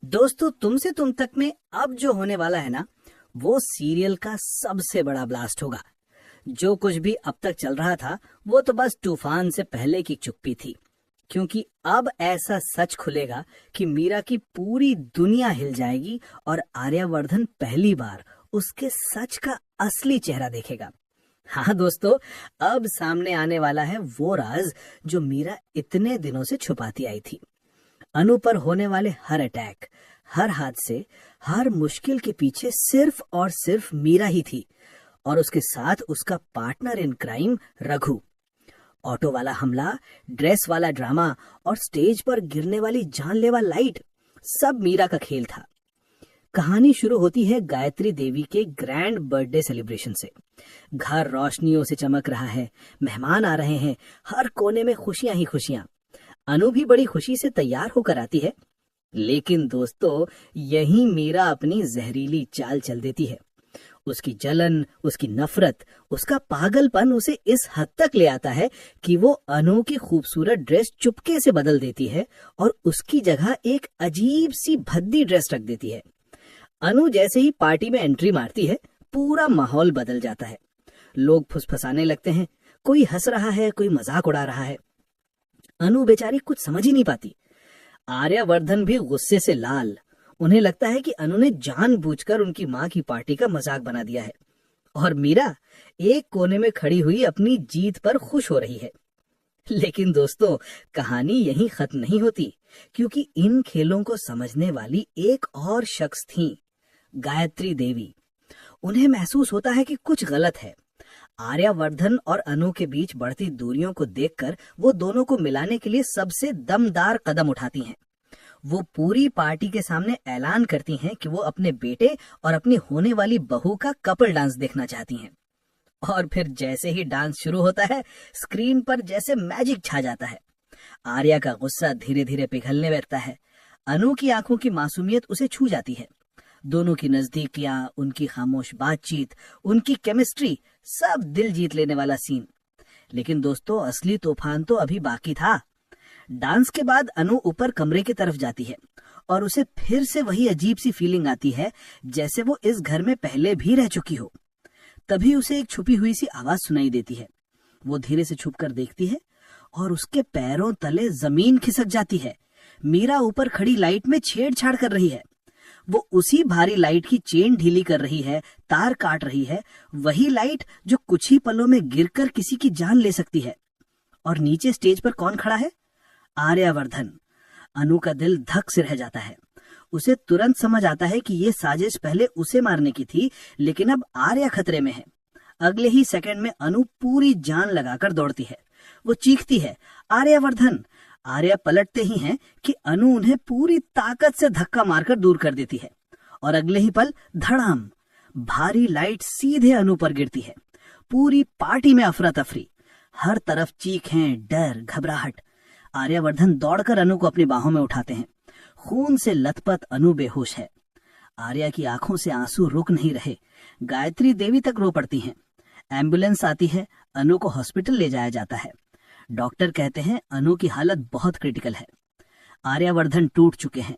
दोस्तों, तुमसे तुम तक में अब जो होने वाला है ना, वो सीरियल का सबसे बड़ा ब्लास्ट होगा। जो कुछ भी अब तक चल रहा था वो तो बस तूफान से पहले की चुप्पी थी, क्योंकि अब ऐसा सच खुलेगा कि मीरा की पूरी दुनिया हिल जाएगी और आर्यवर्धन पहली बार उसके सच का असली चेहरा देखेगा। हाँ दोस्तों, अब सामने आने वाला है वो राज जो मीरा इतने दिनों से छुपाती आई थी। अनु पर होने वाले हर अटैक, हर हादसे, हर मुश्किल के पीछे सिर्फ और सिर्फ मीरा ही थी, और उसके साथ उसका partner in crime Raghu. Auto वाला हमला, ड्रेस वाला ड्रामा और स्टेज पर गिरने वाली जानलेवा लाइट, सब मीरा का खेल था। कहानी शुरू होती है गायत्री देवी के ग्रैंड बर्थडे सेलिब्रेशन से। घर रोशनियों से चमक रहा है, मेहमान आ रहे हैं, हर कोने में खुशियां ही खुशियां। अनु भी बड़ी खुशी से तैयार होकर आती है, लेकिन दोस्तों यही मीरा अपनी जहरीली चाल चल देती है। उसकी जलन, उसकी नफरत, उसका पागलपन उसे इस हद तक ले आता है कि वो अनु की खूबसूरत ड्रेस चुपके से बदल देती है और उसकी जगह एक अजीब सी भद्दी ड्रेस रख देती है। अनु जैसे ही पार्टी में एंट्री मारती है, पूरा माहौल बदल जाता है। लोग फुसफुसाने लगते हैं, कोई हंस रहा है, कोई मजाक उड़ा रहा है। अनु बेचारी कुछ समझ ही नहीं पाती। आर्यवर्धन भी गुस्से से लाल। उन्हें लगता है कि अनु ने जानबूझकर उनकी माँ की पार्टी का मजाक बना दिया है, और मीरा एक कोने में खड़ी हुई अपनी जीत पर खुश हो रही है। लेकिन दोस्तों, कहानी यहीं खत्म नहीं होती, क्योंकि इन खेलों को समझने वाली एक और शख्स थी, गायत्री देवी। उन्हें महसूस होता है कि कुछ गलत है। आर्यवर्धन और अनु के बीच बढ़ती दूरियों को देखकर वो दोनों को मिलाने के लिए सबसे दमदार कदम उठाती हैं। वो पूरी पार्टी के सामने ऐलान करती हैं कि वो अपने बेटे और अपनी होने वाली बहू का कपल डांस देखना चाहती हैं। और फिर जैसे ही डांस शुरू होता है, स्क्रीन पर जैसे मैजिक छा जाता है। आर्या का गुस्सा धीरे धीरे पिघलने लगता है। अनु की आंखों की मासूमियत उसे छू जाती है। दोनों की नजदीकियां, उनकी खामोश बातचीत, उनकी केमिस्ट्री, सब दिल जीत लेने वाला सीन। लेकिन दोस्तों, असली तूफान तो अभी बाकी था। डांस के बाद अनु ऊपर कमरे की तरफ जाती है और उसे फिर से वही अजीब सी फीलिंग आती है, जैसे वो इस घर में पहले भी रह चुकी हो। तभी उसे एक छुपी हुई सी आवाज सुनाई देती है। वो धीरे से छुपकर देखती है और उसके पैरों तले जमीन खिसक जाती है। मीरा ऊपर खड़ी लाइट में छेड़छाड़ कर रही है। वो उसी भारी लाइट की चेन ढीली कर रही है, तार काट रही है, वही लाइट जो कुछ ही पलों में गिरकर किसी की जान ले सकती है। और नीचे स्टेज पर कौन खड़ा है? आर्यवर्धन। अनु का दिल धक से रह जाता है। उसे तुरंत समझ आता है कि ये साजिश पहले उसे मारने की थी, लेकिन अब आर्या खतरे में है। अगले ही सेकंड में अनु पूरी जान लगाकर दौड़ती है। वो चीखती है, आर्यवर्धन! आर्या पलटते ही हैं कि अनु उन्हें पूरी ताकत से धक्का मारकर दूर कर देती है, और अगले ही पल धड़ाम, भारी लाइट सीधे अनु पर गिरती है। पूरी पार्टी में अफरा तफरी, हर तरफ चीखें, डर, घबराहट। आर्यवर्धन दौड़कर अनु को अपनी बाहों में उठाते हैं। खून से लथपथ अनु बेहोश है। आर्या की आंखों से आंसू रुक नहीं रहे। गायत्री देवी तक रो पड़ती हैं। एम्बुलेंस आती है, अनु को हॉस्पिटल ले जाया जाता है। डॉक्टर कहते हैं अनु की हालत बहुत क्रिटिकल है। आर्यवर्धन टूट चुके हैं।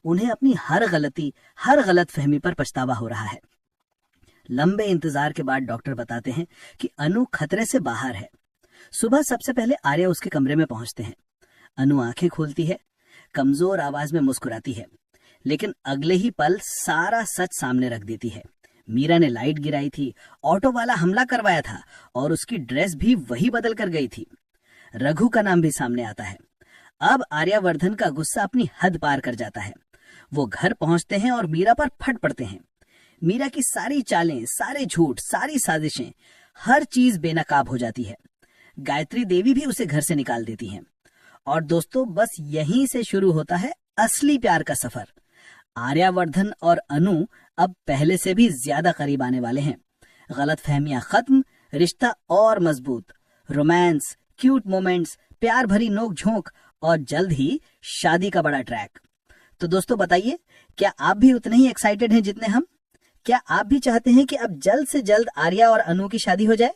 उन्हें अपनी हर गलती, हर गलत फहमी पर पछतावा हो रहा है। लंबे इंतजार के बाद डॉक्टर बताते हैं कि अनु खतरे से बाहर है। सुबह सबसे पहले आर्या उसके कमरे में पहुंचते हैं। अनु आंखें खोलती है, कमजोर आवाज में मुस्कुराती है, लेकिन अगले ही पल सारा सच सामने रख देती है। मीरा ने लाइट गिराई थी, ऑटो वाला हमला करवाया था, और उसकी ड्रेस भी वही बदल कर गई थी। रघु का नाम भी सामने आता है। अब आर्यवर्धन का गुस्सा अपनी हद पार कर जाता है। वो घर पहुंचते हैं और मीरा पर फट पड़ते हैं। मीरा की सारी चालें, सारे झूठ, सारी साजिशें, हर चीज बेनकाब हो जाती है। गायत्री देवी भी उसे घर से निकाल देती हैं। और दोस्तों, बस यहीं से शुरू होता है असली प्यार का सफर। आर्यवर्धन और अनु अब पहले से भी ज्यादा करीब आने वाले हैं। गलतफहमियां खत्म, रिश्ता और मजबूत, रोमांस, क्यूट मोमेंट्स, प्यार भरी नोक झोंक, और जल्द ही शादी का बड़ा ट्रैक। तो दोस्तों बताइए, क्या आप भी उतने ही एक्साइटेड हैं जितने हम? क्या आप भी चाहते हैं कि अब जल्द से जल्द आर्या और अनु की शादी हो जाए?